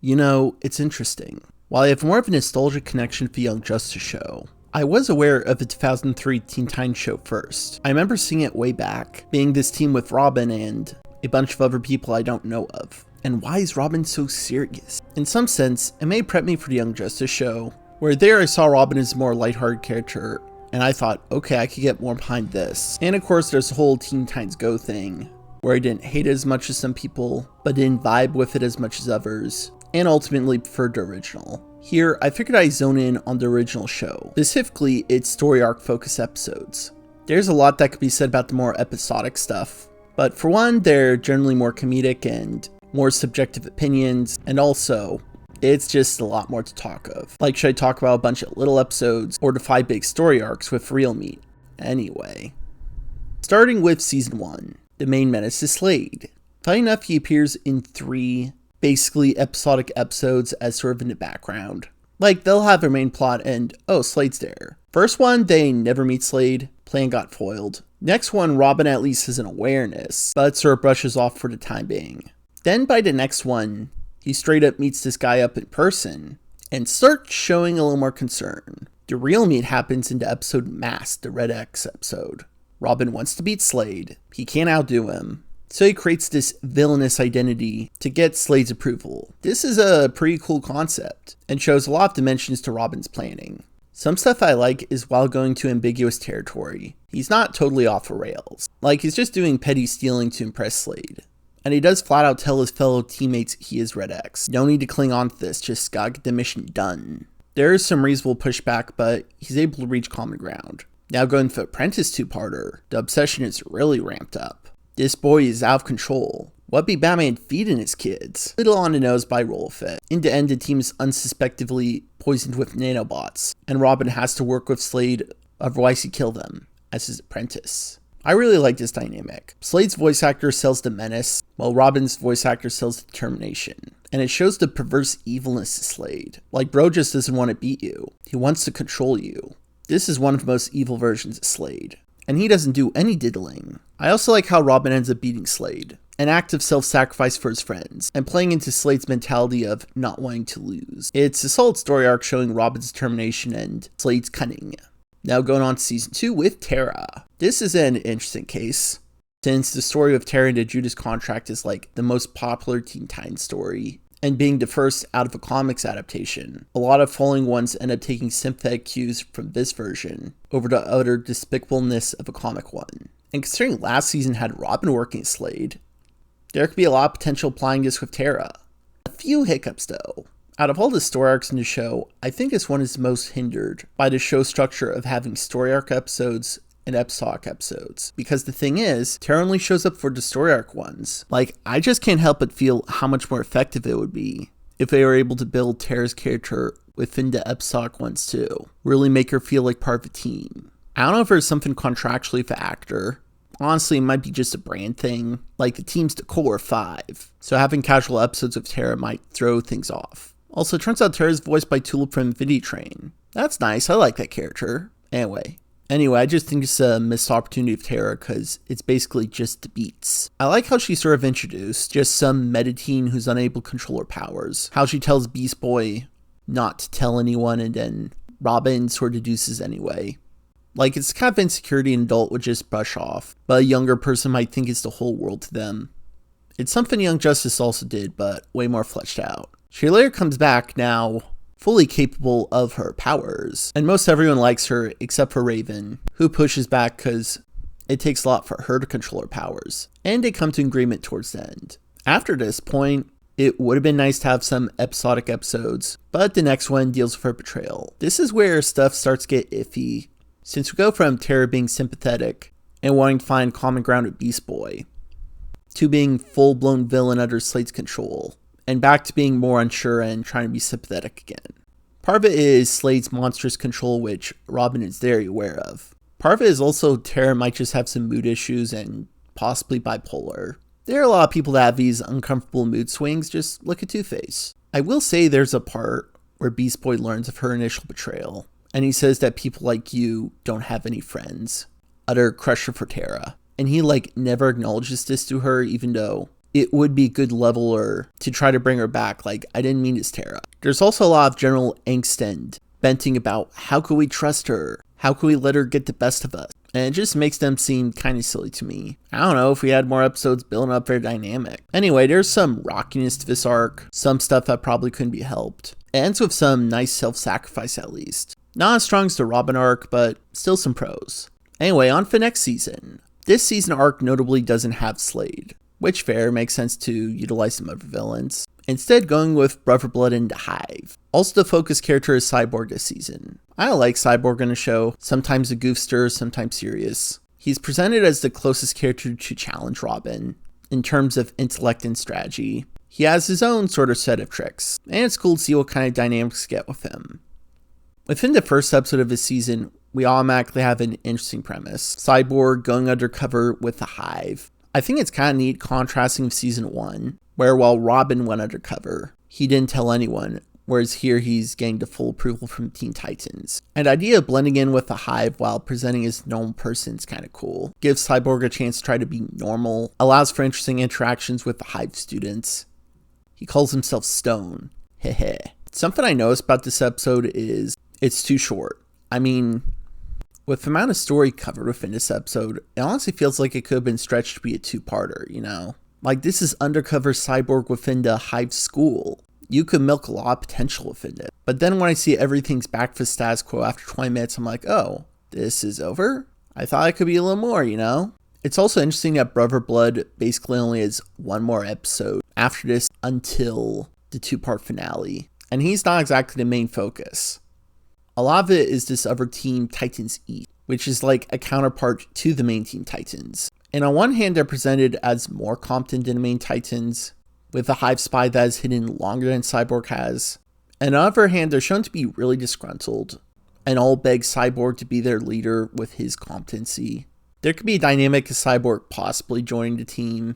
It's interesting. While I have more of a nostalgic connection to the Young Justice show, I was aware of the 2003 Teen Titans show first. I remember seeing it way back, being this team with Robin and a bunch of other people I don't know of. And why is Robin so serious? In some sense, it may prep me for the Young Justice show, where there I saw Robin as a more lighthearted character, and I thought, okay, I could get more behind this. And of course, there's the whole Teen Titans Go thing, where I didn't hate it as much as some people, but didn't vibe with it as much as others, and ultimately preferred the original. Here, I figured I'd zone in on the original show, specifically its story arc focused episodes. There's a lot that could be said about the more episodic stuff, but for one, they're generally more comedic and more subjective opinions, and also, it's just a lot more to talk of. Like, should I talk about a bunch of little episodes, or the 5 big story arcs with real meat? Anyway. Starting with Season 1, the main menace is Slade. Funny enough, he appears in 3 basically episodic episodes as sort of in the background. Like, they'll have their main plot and, oh, Slade's there. First one, they never meet Slade, plan got foiled. Next one, Robin at least has an awareness, but sort of brushes off for the time being. Then by the next one, he straight up meets this guy up in person, and starts showing a little more concern. The real meat happens in the episode Mask, the Red X episode. Robin wants to beat Slade, he can't outdo him, so he creates this villainous identity to get Slade's approval. This is a pretty cool concept, and shows a lot of dimensions to Robin's planning. Some stuff I like is while going to ambiguous territory, he's not totally off the rails. Like, he's just doing petty stealing to impress Slade. And he does flat out tell his fellow teammates he is Red X. No need to cling on to this, just gotta get the mission done. There is some reasonable pushback, but he's able to reach common ground. Now going for Apprentice 2-parter, the obsession is really ramped up. This boy is out of control. What be Batman feeding his kids? Little on the nose by Rolfit. In the end, the team is unsuspectively poisoned with nanobots, and Robin has to work with Slade, otherwise he kill them, as his apprentice. I really like this dynamic. Slade's voice actor sells the menace, while Robin's voice actor sells the determination. And it shows the perverse evilness of Slade. Like, bro just doesn't want to beat you. He wants to control you. This is one of the most evil versions of Slade. And he doesn't do any diddling. I also like how Robin ends up beating Slade. An act of self-sacrifice for his friends, and playing into Slade's mentality of not wanting to lose. It's a solid story arc showing Robin's determination and Slade's cunning. Now going on to Season 2 with Tara. This is an interesting case, since the story of Tara and the Judas Contract is like the most popular Teen Titans story, and being the first out of a comics adaptation. A lot of following ones end up taking sympathetic cues from this version over the utter despicableness of a comic one. And considering last season had Robin working as Slade, there could be a lot of potential applying this with Tara. A few hiccups though. Out of all the story arcs in the show, I think this one is most hindered by the show structure of having story arc episodes and episodic episodes. Because the thing is, Tara only shows up for the story arc ones. Like, I just can't help but feel how much more effective it would be if they were able to build Tara's character within the episodic ones too. Really make her feel like part of a team. I don't know if there's something contractually with the actor. Honestly, it might be just a brand thing. Like, the team's the core 5. So having casual episodes of Tara might throw things off. Also, it turns out Tara's voiced by Tulip from Infinity Train. That's nice, I like that character. Anyway, I just think it's a missed opportunity of Tara because it's basically just the beats. I like how she's sort of introduced, just some meta teen who's unable to control her powers. How she tells Beast Boy not to tell anyone and then Robin sort of deduces anyway. Like, it's kind of insecurity an adult would just brush off, but a younger person might think it's the whole world to them. It's something Young Justice also did, but way more fleshed out. She later comes back now, fully capable of her powers, and most everyone likes her except for Raven, who pushes back because it takes a lot for her to control her powers, and they come to agreement towards the end. After this point, it would have been nice to have some episodic episodes, but the next one deals with her betrayal. This is where stuff starts to get iffy, since we go from Tara being sympathetic and wanting to find common ground with Beast Boy, to being full-blown villain under Slade's control, and back to being more unsure and trying to be sympathetic again. Part of it is Slade's monstrous control, which Robin is very aware of. Part of it is also Tara might just have some mood issues and possibly bipolar. There are a lot of people that have these uncomfortable mood swings, just look at Two-Face. I will say there's a part where Beast Boy learns of her initial betrayal, and he says that people like you don't have any friends. Utter crusher for Tara. And he never acknowledges this to her, even though it would be a good leveler to try to bring her back. Like, I didn't mean it's Terra. There's also a lot of general angst and venting about how could we trust her? How could we let her get the best of us? And it just makes them seem kind of silly to me. I don't know if we had more episodes building up their dynamic. Anyway, there's some rockiness to this arc, some stuff that probably couldn't be helped. It ends with some nice self-sacrifice at least. Not as strong as the Robin arc, but still some pros. Anyway, on for next season. This season arc notably doesn't have Slade, which fair, makes sense to utilize some other villains. Instead, going with Brother Blood and the Hive. Also, the focus character is Cyborg this season. I like Cyborg in the show, sometimes a goofster, sometimes serious. He's presented as the closest character to challenge Robin, in terms of intellect and strategy. He has his own sort of set of tricks, and it's cool to see what kind of dynamics get with him. Within the first episode of this season, we automatically have an interesting premise. Cyborg going undercover with the Hive. I think it's kind of neat contrasting with season 1, where while Robin went undercover, he didn't tell anyone, whereas here he's getting the full approval from Teen Titans. And the idea of blending in with the Hive while presenting as a normal person is kind of cool. Gives Cyborg a chance to try to be normal, allows for interesting interactions with the Hive students. He calls himself Stone. Heh. Something I noticed about this episode is it's too short. I mean, with the amount of story covered within this episode, it honestly feels like it could have been stretched to be a two-parter, you know? Like, this is undercover Cyborg within the Hive school. You could milk a lot of potential within it. But then when I see everything's back for status quo after 20 minutes, I'm like, oh, this is over? I thought it could be a little more, you know? It's also interesting that Brother Blood basically only has one more episode after this until the two-part finale. And he's not exactly the main focus. A lot of it is this other team, Titans East, which is like a counterpart to the main Teen Titans. And on one hand, they're presented as more competent than the main Titans, with a Hive spy that is hidden longer than Cyborg has. And on the other hand, they're shown to be really disgruntled, and all beg Cyborg to be their leader with his competency. There could be a dynamic of Cyborg possibly joining the team,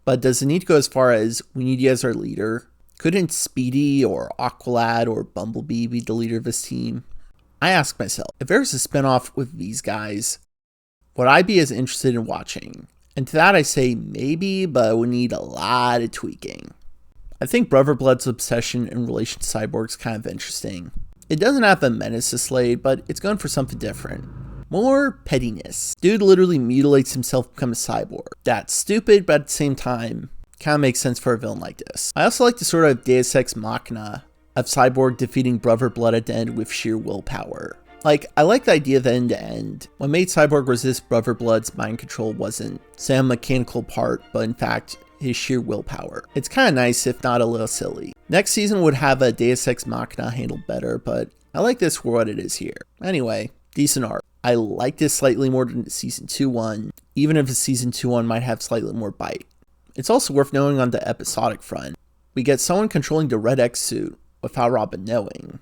but does it need to go as far as we need you as our leader? Couldn't Speedy or Aqualad or Bumblebee be the leader of this team? I ask myself, if there's a spinoff with these guys, would I be as interested in watching? And to that I say maybe, but we need a lot of tweaking. I think Brother Blood's obsession in relation to Cyborg's kind of interesting. It doesn't have the menace to Slade, but it's going for something different. More pettiness. Dude literally mutilates himself to become a cyborg. That's stupid, but at the same time, kind of makes sense for a villain like this. I also like the sort of Deus Ex Machina of Cyborg defeating Brother Blood at the end with sheer willpower. Like, I like the idea that in the end, what made Cyborg resist Brother Blood's mind control wasn't some mechanical part, but in fact, his sheer willpower. It's kind of nice, if not a little silly. Next season would have a Deus Ex Machina handled better, but I like this for what it is here. Anyway, decent arc. I like this slightly more than the season 2 one, even if the season 2 one might have slightly more bite. It's also worth knowing on the episodic front, we get someone controlling the Red X suit without Robin knowing.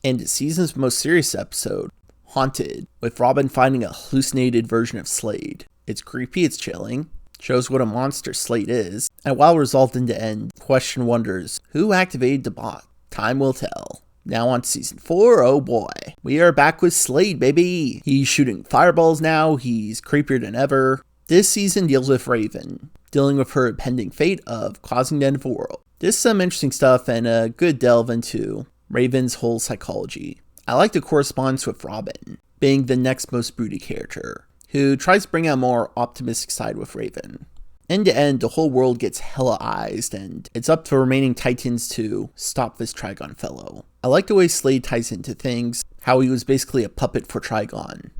And the season's most serious episode, Haunted, with Robin finding a hallucinated version of Slade. It's creepy, it's chilling, shows what a monster Slade is, and while resolved in the end, the question wonders, who activated the bot? Time will tell. Now on to season 4, oh boy. We are back with Slade, baby! He's shooting fireballs now, he's creepier than ever. This season deals with Raven, dealing with her impending fate of causing the end of the world. This is some interesting stuff and a good delve into Raven's whole psychology. I like the correspondence with Robin, being the next most broody character, who tries to bring out a more optimistic side with Raven. In the end, the whole world gets hella-ized, and it's up to the remaining Titans to stop this Trigon fellow. I like the way Slade ties into things, how he was basically a puppet for Trigon.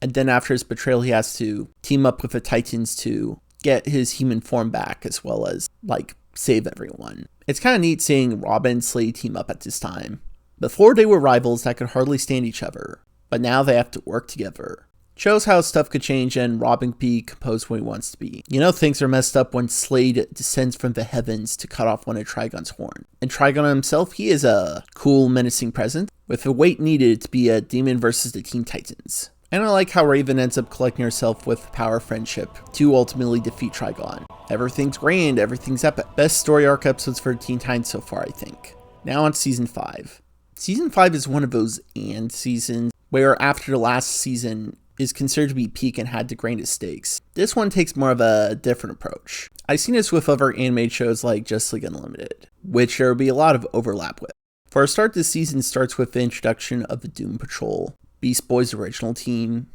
And then after his betrayal, he has to team up with the Titans to get his human form back, as well as, like, save everyone. It's kind of neat seeing Robin and Slade team up at this time. Before they were rivals that could hardly stand each other, but now they have to work together. Shows how stuff could change and Robin can be composed when he wants to be. You know things are messed up when Slade descends from the heavens to cut off one of Trigon's horn. And Trigon himself, he is a cool, menacing presence, with the weight needed to be a demon versus the Teen Titans. And I like how Raven ends up collecting herself with the power of friendship to ultimately defeat Trigon. Everything's grand, everything's epic. Best story arc episodes for Teen Titans so far, I think. Now on to Season 5. Season 5 is one of those and seasons where after the last season is considered to be peak and had the greatest stakes. This one takes more of a different approach. I've seen this with other anime shows like Justice League Unlimited, which there will be a lot of overlap with. For a start, this season starts with the introduction of the Doom Patrol, Beast Boy's original team.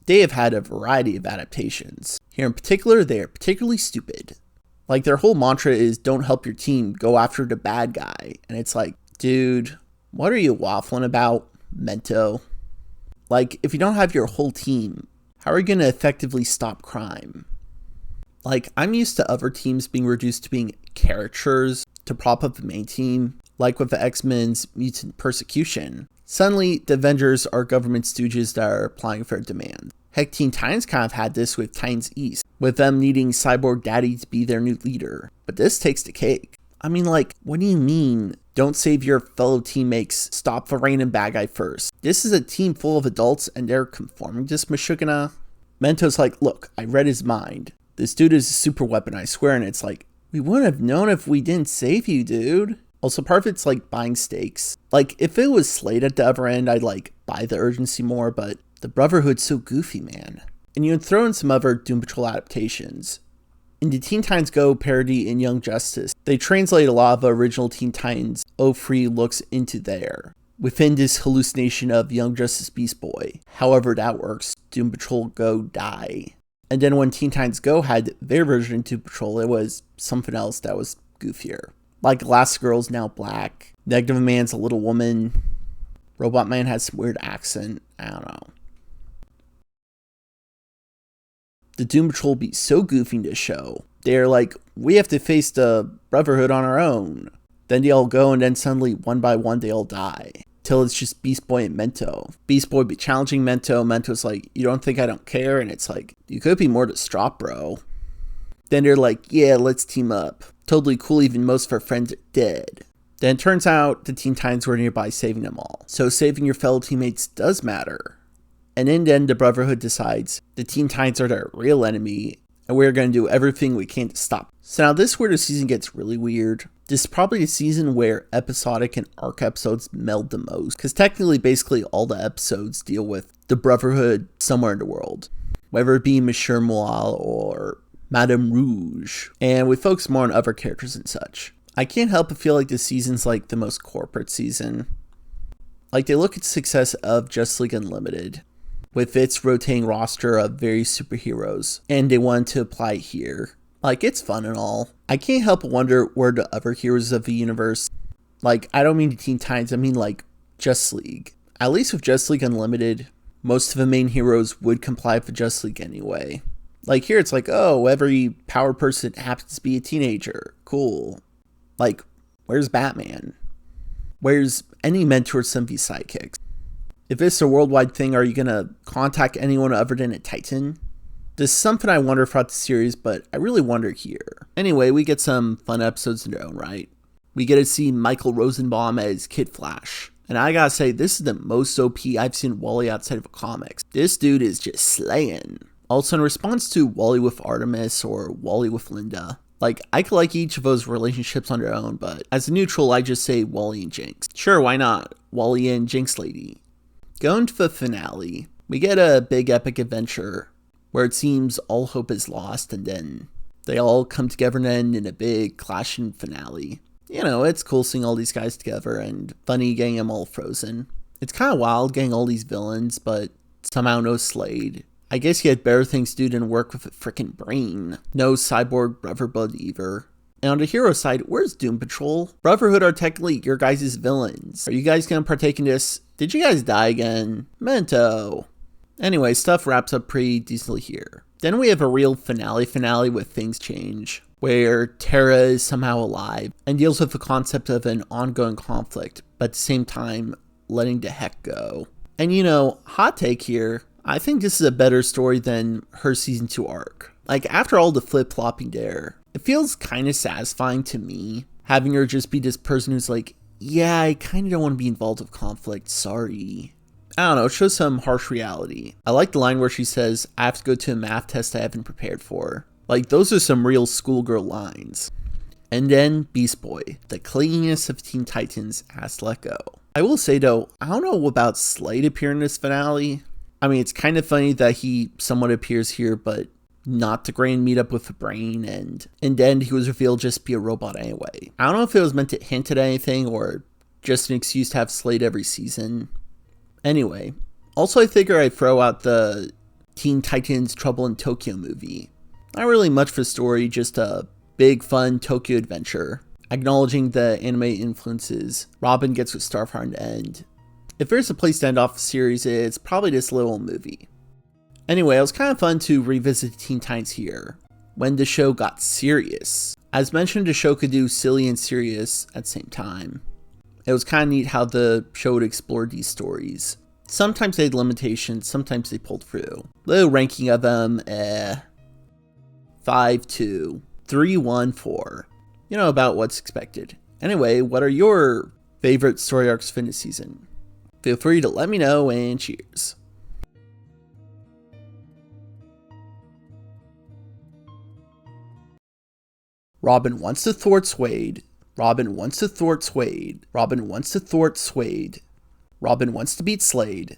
They have had a variety of adaptations. Here in particular, they are particularly stupid. Like, their whole mantra is don't help your team, go after the bad guy. And it's like, dude, what are you waffling about, Mento? Like, if you don't have your whole team, how are you going to effectively stop crime? Like, I'm used to other teams being reduced to being caricatures to prop up the main team, like with the X-Men's Mutant Persecution. Suddenly, the Avengers are government stooges that are applying for demands. Heck, Teen Titans kind of had this with Titans East, with them needing Cyborg Daddy to be their new leader. But this takes the cake. I mean, like, what do you mean, don't save your fellow teammates, stop the random bad guy first? This is a team full of adults and they're conforming to Meshuggah. Mento's like, look, I read his mind. This dude is a super weapon, I swear, and it's like, we wouldn't have known if we didn't save you, dude. Also, part of it's like buying stakes. Like, if it was Slade at the other end, I'd like buy the urgency more, but the Brotherhood's so goofy, man. And you would throw in some other Doom Patrol adaptations. In the Teen Titans Go parody in Young Justice, they translate a lot of the original Teen Titans O3 looks into there, within this hallucination of Young Justice Beast Boy. However that works, Doom Patrol Go die. And then when Teen Titans Go had their version of Doom Patrol, it was something else that was goofier. Like Elastigirl's now black, Negative Man's a little woman, Robot Man has some weird accent, I don't know. The Doom Patrol be so goofy in this show. They're like, we have to face the Brotherhood on our own. Then they all go and then suddenly, one by one, they all die. Till it's just Beast Boy and Mento. Beast Boy be challenging Mento. Mento's like, you don't think I don't care? And it's like, you could be more distraught, bro. Then they're like, yeah, let's team up. Totally cool, even most of our friends are dead. Then it turns out the Teen Titans were nearby saving them all. So saving your fellow teammates does matter. And in the end, the Brotherhood decides the Teen Titans are their real enemy, and we're going to do everything we can to stop. So now this is where the season gets really weird. This is probably the season where episodic and arc episodes meld the most, because technically basically all the episodes deal with the Brotherhood somewhere in the world, whether it be Monsieur Moal or Madame Rouge, and we focus more on other characters and such. I can't help but feel like this season's like the most corporate season. Like, they look at the success of Justice League Unlimited, with its rotating roster of various superheroes, and they wanted to apply it here. Like, it's fun and all. I can't help but wonder where the other heroes of the universe, like, I don't mean the Teen Titans, I mean like Justice League. At least with Justice League Unlimited, most of the main heroes would comply with the Justice League anyway. Like here it's like, oh, every power person happens to be a teenager. Cool. Like, where's Batman? Where's any mentor some of these sidekicks? If it's a worldwide thing, are you going to contact anyone other than a Titan? This is something I wonder throughout the series, but I really wonder here. Anyway, we get some fun episodes in their own right. We get to see Michael Rosenbaum as Kid Flash. And I gotta say, this is the most OP I've seen Wally outside of comics. This dude is just slaying. Also, in response to Wally with Artemis or Wally with Linda, like, I could like each of those relationships on their own, but as a neutral, I just say Wally and Jinx. Sure, why not? Wally and Jinx Lady. Going to the finale, we get a big epic adventure where it seems all hope is lost, and then they all come together and end in a big clashing finale. You know, it's cool seeing all these guys together and funny getting them all frozen. It's kind of wild getting all these villains, but somehow no Slade. I guess he had better things to do than work with a frickin' brain. No Cyborg Brotherhood either. And on the hero side, where's Doom Patrol? Brotherhood are technically your guys' villains. Are you guys gonna partake in this? Did you guys die again? Mento. Anyway, stuff wraps up pretty decently here. Then we have a real finale with things change, where Terra is somehow alive and deals with the concept of an ongoing conflict, but at the same time, letting the heck go. And you know, hot take here, I think this is a better story than her season 2 arc. Like, after all the flip-flopping there, it feels kind of satisfying to me, having her just be this person who's like, yeah, I kind of don't want to be involved with conflict, sorry. I don't know, it shows some harsh reality. I like the line where she says, I have to go to a math test I haven't prepared for. Like, those are some real schoolgirl lines. And then Beast Boy, the clinginess of Teen Titans, has to let go. I will say though, I don't know about Slade appearing in this finale. I mean, it's kind of funny that he somewhat appears here, but not the grand meetup with the brain, and in the end he was revealed just to be a robot anyway. I don't know if it was meant to hint at anything or just an excuse to have Slade every season. Anyway, also I figure I'd throw out the Teen Titans Trouble in Tokyo movie. Not really much for story, just a big fun Tokyo adventure, acknowledging the anime influences Robin gets with Starfire in the end. If there's a place to end off the series, it's probably this little movie. Anyway, it was kind of fun to revisit Teen Titans here, when the show got serious. As mentioned, the show could do silly and serious at the same time. It was kind of neat how the show would explore these stories. Sometimes they had limitations, sometimes they pulled through. Little ranking of them, 5-2, 3-1-4. You know, about what's expected. Anyway, what are your favorite story arcs from this season? Feel free to let me know, and cheers. Robin wants to thwart Slade. Robin wants to thwart Slade. Robin wants to thwart Slade. Robin wants to beat Slade.